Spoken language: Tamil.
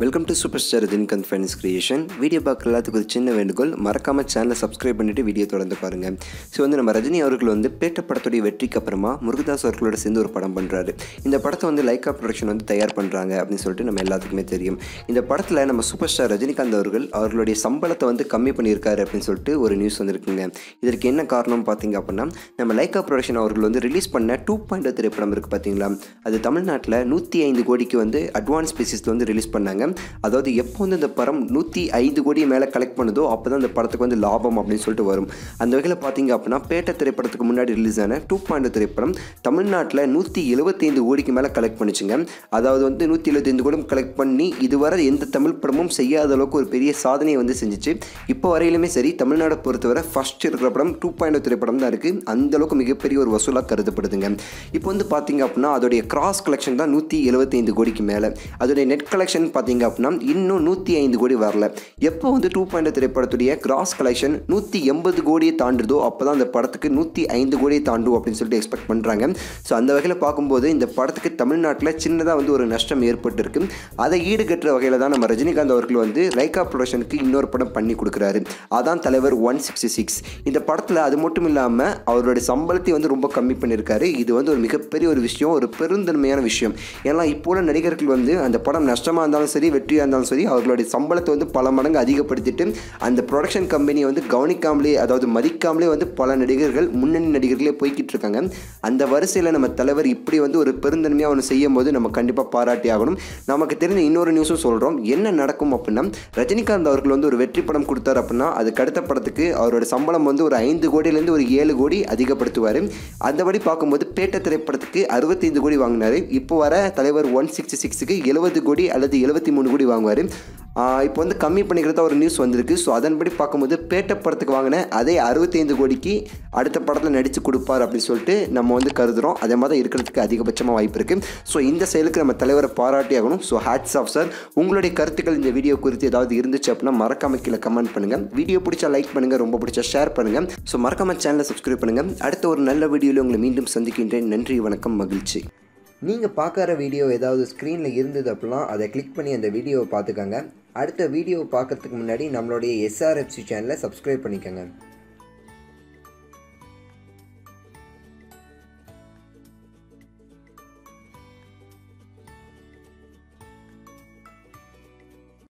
Welcome to super star Rajinikanth fans creation. Video பார்க்குற எல்லாத்துக்கு ஒரு சின்ன வேண்டுகோள், மறக்காமல் சேனலை சப்ஸ்கிரைப் பண்ணிவிட்டு வீடியோ தொடர்ந்து பாருங்கள். ஸோ நம்ம ரஜினி அவர்கள் பேட்ட படத்துடைய வெற்றிக்கு அப்புறமா முருகதாஸ் அவர்களோட சேர்ந்து ஒரு படம் பண்ணுறாரு. இந்த படத்தை லைக்கா ப்ரொடக்ஷன் தயார் பண்ணுறாங்க அப்படின்னு சொல்லிட்டு நம்ம எல்லாத்துக்குமே தெரியும். இந்த படத்தில் நம்ம சூப்பர் ஸ்டார் ரஜினிகாந்த் அவர்களுடைய சம்பளத்தை கம்மி பண்ணியிருக்காரு அப்படின்னு சொல்லிட்டு ஒரு நியூஸ் வந்திருக்குங்க. இதற்கு என்ன காரணம் பார்த்தீங்க அப்படின்னா, நம்ம லைக்கா ப்ரொடக்ஷன் அவர்கள் ரிலீஸ் பண்ண 2.0 திரைப்படம் இருக்குது பார்த்தீங்களா, அது தமிழ்நாட்டில் 105 கோடிக்கு அட்வான்ஸ் பேசிஸில் ரிலீஸ் பண்ணாங்க. அதாவது எப்போ இந்த படம் 105 கோடி மேலே கலெக்ட் பண்ணுதோ அப்போ தான் இந்த படத்துக்கு லாபம் அப்படின்னு சொல்லிட்டு வரும். அந்த வகையில் பார்த்தீங்க அப்படின்னா பேட்ட திரைப்படத்துக்கு முன்னாடி ரிலீஸ் ஆன 2.0 திரைப்படம் தமிழ்நாட்டில் 175 கோடிக்கு மேலே கலெக்ட் பண்ணிச்சுங்க. அதாவது 175 கோடி கலெக்ட் பண்ணி இதுவரை எந்த தமிழ் படமும் செய்யாத அளவுக்கு ஒரு பெரிய சாதனையை செஞ்சிச்சு. இப்போ வரையிலுமே சரி, தமிழ்நாடை பொறுத்தவரை ஃபர்ஸ்ட் இருக்கிற படம் 2.0 திரைப்படம் தான் இருக்குது. அந்த அளவுக்கு மிகப்பெரிய ஒரு வசூலாக கருதப்படுதுங்க. இப்போ பார்த்தீங்க அப்படின்னா அதோடைய கிராஸ் கலெக்ஷன் தான் 175 கோடிக்கு மேலே. அதோடைய நெட் கலெக்ஷன் பார்த்தீங்க அப்படின்னா இன்னும் 105 கோடி வரல. எப்போ 2.0 திரைப்படத்துடைய கிராஸ் கலெக்ஷன் 180 கோடியை தாண்டுதோ அப்போ தான் அந்த படத்துக்கு 105 கோடியை தாண்டும் அப்படின்னு சொல்லிட்டு எக்ஸ்பெக்ட் பண்ணுறாங்க. ஸோ அந்த வகையில் பார்க்கும்போது இந்த படத்துக்கு தமிழ்நாட்டில் சின்னதாக ஒரு நஷ்டம் ஏற்பட்டிருக்கு. அதை ஈடுகட்டுற வகையில் தான் நம்ம ரஜினிகாந்த் அவர்கள் லைக்கா ப்ரொடக்ஷனுக்கு இன்னொரு படம் பண்ணி கொடுக்குறாரு. அதான் தலைவர் 166. இந்த படத்தில் அது மட்டும் இல்லாமல் அவருடைய சம்பளத்தை ரொம்ப கம்மி பண்ணியிருக்காரு. இது ஒரு மிகப்பெரிய ஒரு விஷயம், ஒரு பெருந்தன்மையான விஷயம். ஏன்னா இப்போ உள்ள நடிகர்கள் அந்த படம் நஷ்டமாக இருந்தாலும் சரி, வெற்றியாக இருந்தாலும் சரி, அவர்களுடைய சம்பளத்தை பல மடங்கு அதிகப்படுத்திட்டு அந்த ப்ரொடக்ஷன் கம்பெனியை கவனிக்காமலே, அதாவது மதிக்காமலே பல நடிகர்கள், முன்னணி நடிகர்களே போய்கிட்டு இருக்காங்க. அந்த வரிசையில் நம்ம தலைவர் இப்படி ஒரு பெருந்தன்மையாக செய்யும் போது நம்ம கண்டிப்பாக பாராட்டி ஆகணும். நமக்கு தெரிஞ்ச இன்னொரு நியூஸும் சொல்கிறோம். என்ன நடக்கும் அப்படின்னா, ரஜினிகாந்த் அவர்கள் ஒரு வெற்றி படம் கொடுத்தார் அப்படின்னா அதுக்கு அடுத்த படத்துக்கு அவரோட சம்பளம் ஒரு 5 கோடியிலேருந்து ஒரு 7 கோடி அதிகப்படுத்துவார். அந்தபடி பார்க்கும்போது பேட்ட திரைப்படத்துக்கு 65 கோடி வாங்கினார். இப்போ வர தலைவர் 166க்கு 70 கோடி அல்லது 73 கோடி வாங்குவார். இப்போ கம்மி பண்ணிக்கிறதா ஒரு நியூஸ் வந்திருக்கு. ஸோ அதன்படி பார்க்கும்போது பேட்ட படத்துக்கு வாங்கின அதே 65 கோடிக்கு அடுத்த படத்தில் நடித்து கொடுப்பார் அப்படின்னு சொல்லிட்டு நம்ம கருதுகிறோம். அதே மாதிரி தான் இருக்கிறதுக்கு அதிகபட்சமாக வாய்ப்பு இருக்குது. ஸோ இந்த செயலுக்கு நம்ம தலைவரை பாராட்டி ஆகணும். So hats off sir. உங்களுடைய கருத்துக்கள் இந்த வீடியோ குறித்து ஏதாவது இருந்துச்சு அப்படின்னா மறக்காம கீழே கமெண்ட் பண்ணுங்கள். வீடியோ பிடிச்சா லைக் பண்ணுங்கள், ரொம்ப பிடிச்சா ஷேர் பண்ணுங்கள். ஸோ மறக்காம சேனலை சப்ஸ்கிரைப் பண்ணுங்கள். அடுத்த ஒரு நல்ல வீடியோவில் உங்களை மீண்டும் சந்திக்கின்றேன். நன்றி, வணக்கம், மகிழ்ச்சி. நீங்கள் பார்க்குற வீடியோ ஏதாவது ஸ்க்ரீனில் இருந்தது அப்படின்னா அதை கிளிக் பண்ணி அந்த வீடியோவை பார்த்துக்கோங்க. அடுத்த வீடியோவை பார்க்குறதுக்கு முன்னாடி நம்மளுடைய SRFC சேனலை சப்ஸ்கிரைப் பண்ணிக்கோங்க.